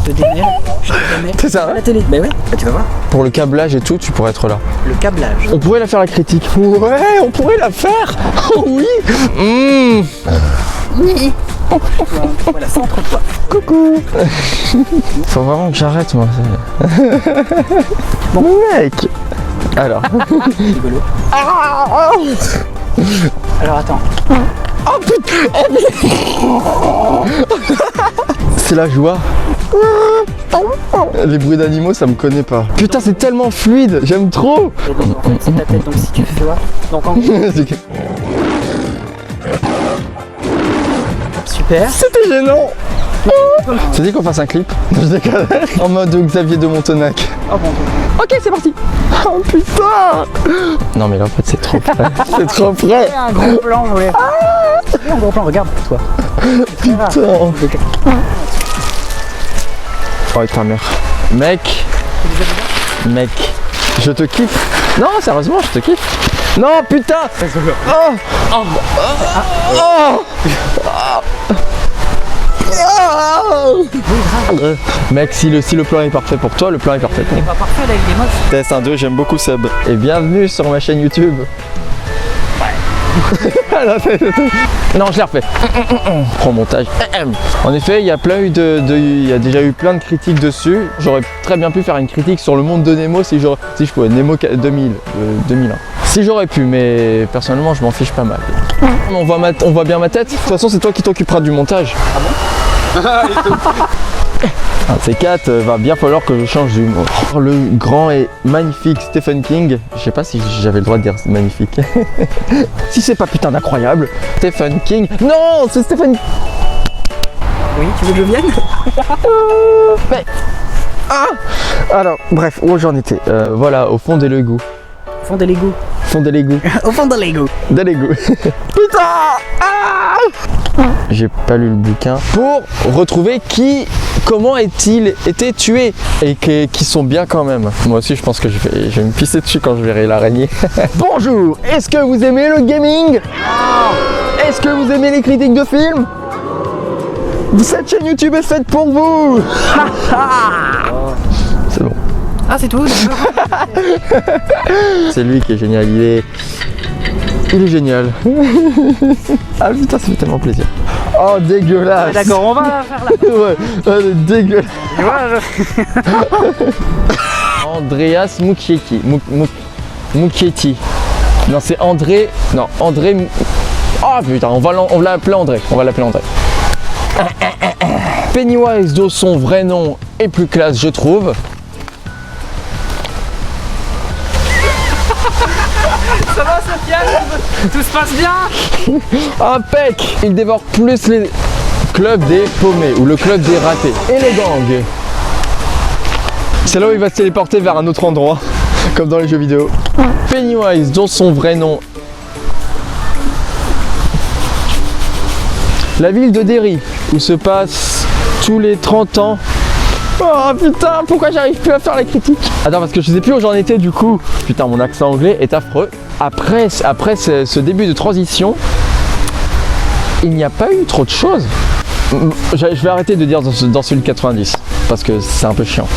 te démêle. Je te démêle. C'est ça, À la télé. Bah ouais, bah tu vas voir. Pour le câblage et tout, tu pourrais être là. Le câblage. On pourrait la faire la critique. Ouais, on pourrait la faire. Oh oui. Voilà, centre toi. Coucou. Faut vraiment que j'arrête moi. Bon mec. Alors. Rigolo. Alors attends. Oh putain. C'est la joie. Les bruits d'animaux, ça me connaît pas. Putain, c'est tellement fluide, j'aime trop. En fait, c'est ta tête, donc si tu fais voir. Donc en gros, super. C'était gênant. Tu dit qu'on fasse un clip? Je déconne. En mode Xavier de Montenac. Oh bon. Ok, c'est parti. Oh putain. Non mais là en fait c'est trop près. C'est trop près. Un gros plan, je voulais. Un gros plan, regarde toi. Putain. Oh et ta mère. Mec. Je te kiffe. Non, sérieusement, je te kiffe. Non, putain. Mec, si le plan est parfait pour toi, le plan est parfait pour Il est moi. pas parfait là, il est moche. Test 1, 2, j'aime beaucoup Seb. Et bienvenue sur ma chaîne YouTube. Non, je l'ai refait. Prends montage. En effet, il y a il y a déjà eu plein de critiques dessus. J'aurais très bien pu faire une critique sur le monde de Nemo si je pouvais. Nemo 2001. Si j'aurais pu, mais personnellement, je m'en fiche pas mal. On voit bien ma tête. De toute façon, c'est toi qui t'occuperas du montage. Ah bon? Un de ces quatre, va bien falloir que je change d'humour. Le grand et magnifique Stephen King, je sais pas si j'avais le droit de dire magnifique. Si c'est pas putain d'incroyable, Stephen King. Non, c'est Stephen. Oui, tu veux que je vienne? Mais... Ah. Alors, bref, où j'en étais. Voilà, au fond des Legos. Au fond des Legos. Fond des Legos. Au fond des Legos. Des Legos. Putain. Ah. J'ai pas lu le bouquin. Pour retrouver comment est-il été tué et qui sont bien quand même. Moi aussi je pense que je vais me pisser dessus quand je verrai l'araignée. Bonjour, est-ce que vous aimez le gaming? Est-ce que vous aimez les critiques de films? Cette chaîne YouTube est faite pour vous. C'est bon. Ah c'est tout. C'est lui qui est génial, il est génial. Ah putain, ça fait tellement plaisir. Oh dégueulasse. D'accord, on va faire la. Ouais, dégueulasse. Tu vois, Andreas Muschietti. Muschietti. Non, c'est André. Non, André. Oh putain, on va l'appeler André. Pennywise, de son vrai nom, est plus classe, je trouve. Ça va Sofiane? Tout se passe bien? Impec. Il dévore plus les clubs des paumés ou le club des ratés. Et les gangs. C'est là où il va se téléporter vers un autre endroit, comme dans les jeux vidéo. Pennywise, dont son vrai nom. La ville de Derry, où se passe tous les 30 ans. Oh putain, pourquoi j'arrive plus à faire la critique? Attends, parce que je sais plus où j'en étais du coup. Putain, mon accent anglais est affreux. Après ce début de transition, il n'y a pas eu trop de choses. Je vais arrêter de dire dans celui de 90, parce que c'est un peu chiant.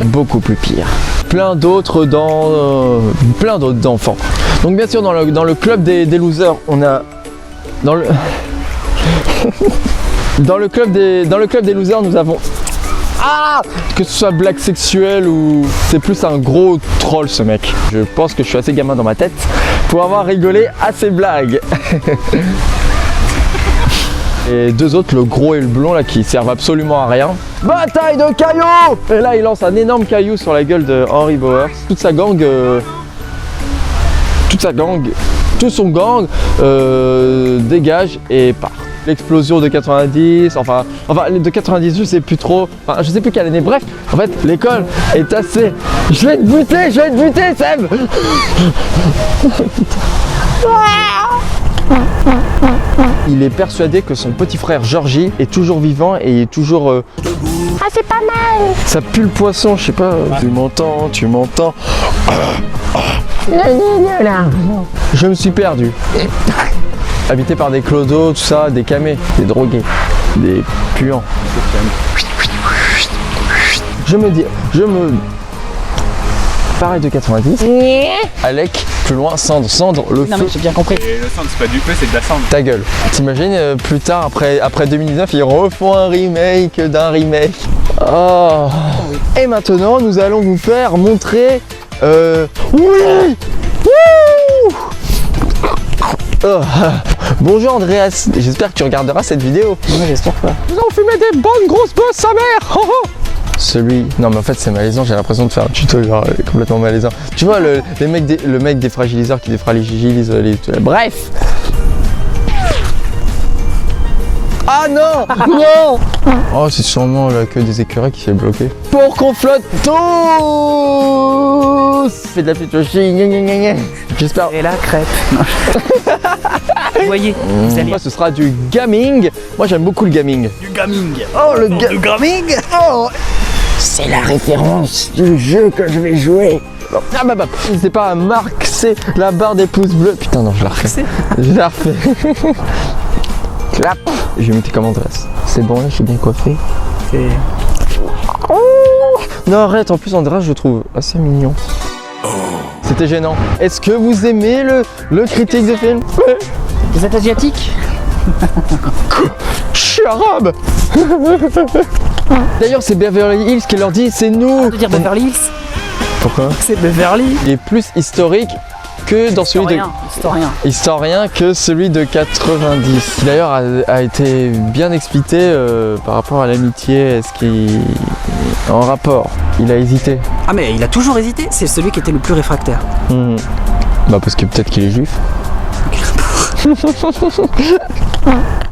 Beaucoup plus pire. Plein d'autres d'enfants. Donc bien sûr, dans le club des losers, on a... Dans le club des losers, nous avons... Ah, que ce soit blague sexuelle ou... C'est plus un gros troll ce mec. Je pense que je suis assez gamin dans ma tête pour avoir rigolé à ces blagues. Et deux autres, le gros et le blond là, qui servent absolument à rien. Bataille de cailloux. Et là il lance un énorme caillou sur la gueule de Henry Bowers. Tout son gang dégage et part. L'explosion de 90, enfin de 90 je sais plus trop, enfin je sais plus quelle année, bref, en fait l'école est assez... Je vais te buter Seb. Il est persuadé que son petit frère Georgie est toujours vivant et est toujours... Ah c'est pas mal. Ça pue le poisson, je sais pas, tu m'entends. Je me suis perdu. Habité par des clodos, tout ça, des camés, des drogués, des puants. je me pareil de 90. Alec, plus loin, cendre, le Non feu. mais j'ai bien compris. Et le cendre, c'est pas du feu, c'est de la cendre. Ta gueule. T'imagines plus tard, après 2019, ils refont un remake d'un remake. Oh. Et maintenant, nous allons vous faire montrer. Oui. Wouh. Oh. Bonjour Andreas, j'espère que tu regarderas cette vidéo. Moi j'espère pas. Nous allons fumer des bonnes grosses bosses, sa mère. Oh, oh. Celui... Non mais en fait c'est malaisant, j'ai l'impression de faire un tuto genre complètement malaisant. Tu vois le mec défragiliseur qui défragilise les... Bref. Ah non. Non. Oh c'est sûrement la queue des écureuils qui s'est bloquée. Pour qu'on flotte tous. Fais de la pitochie, gna gna gna gna. J'espère... Et la crêpe. Non. Vous voyez, vous allez... Moi ce sera du gaming. Moi j'aime beaucoup le gaming. Du gaming. Oh le Du gaming. Oh. C'est la référence du jeu que je vais jouer. Ah bah, c'est pas un marque, c'est la barre des pouces bleus. Putain non, je la refais. Je la refais. Clap. Je vais mettre comme Andreas. C'est bon là, je suis bien coiffé. C'est... Non arrête, en plus Andreas je le trouve assez mignon. C'était gênant. Est-ce que vous aimez le critique de film? Vous êtes asiatique? Je suis arabe. D'ailleurs c'est Beverly Hills qui leur dit c'est nous. Arrête de dire Beverly Hills. Pourquoi? C'est Beverly. Il est plus historique que dans celui de... Historien que celui de 90. Qui d'ailleurs a été bien expliqué par rapport à l'amitié, est-ce qu'il en rapport. Il a hésité. Ah mais il a toujours hésité, c'est celui qui était le plus réfractaire. Bah parce que peut-être qu'il est juif.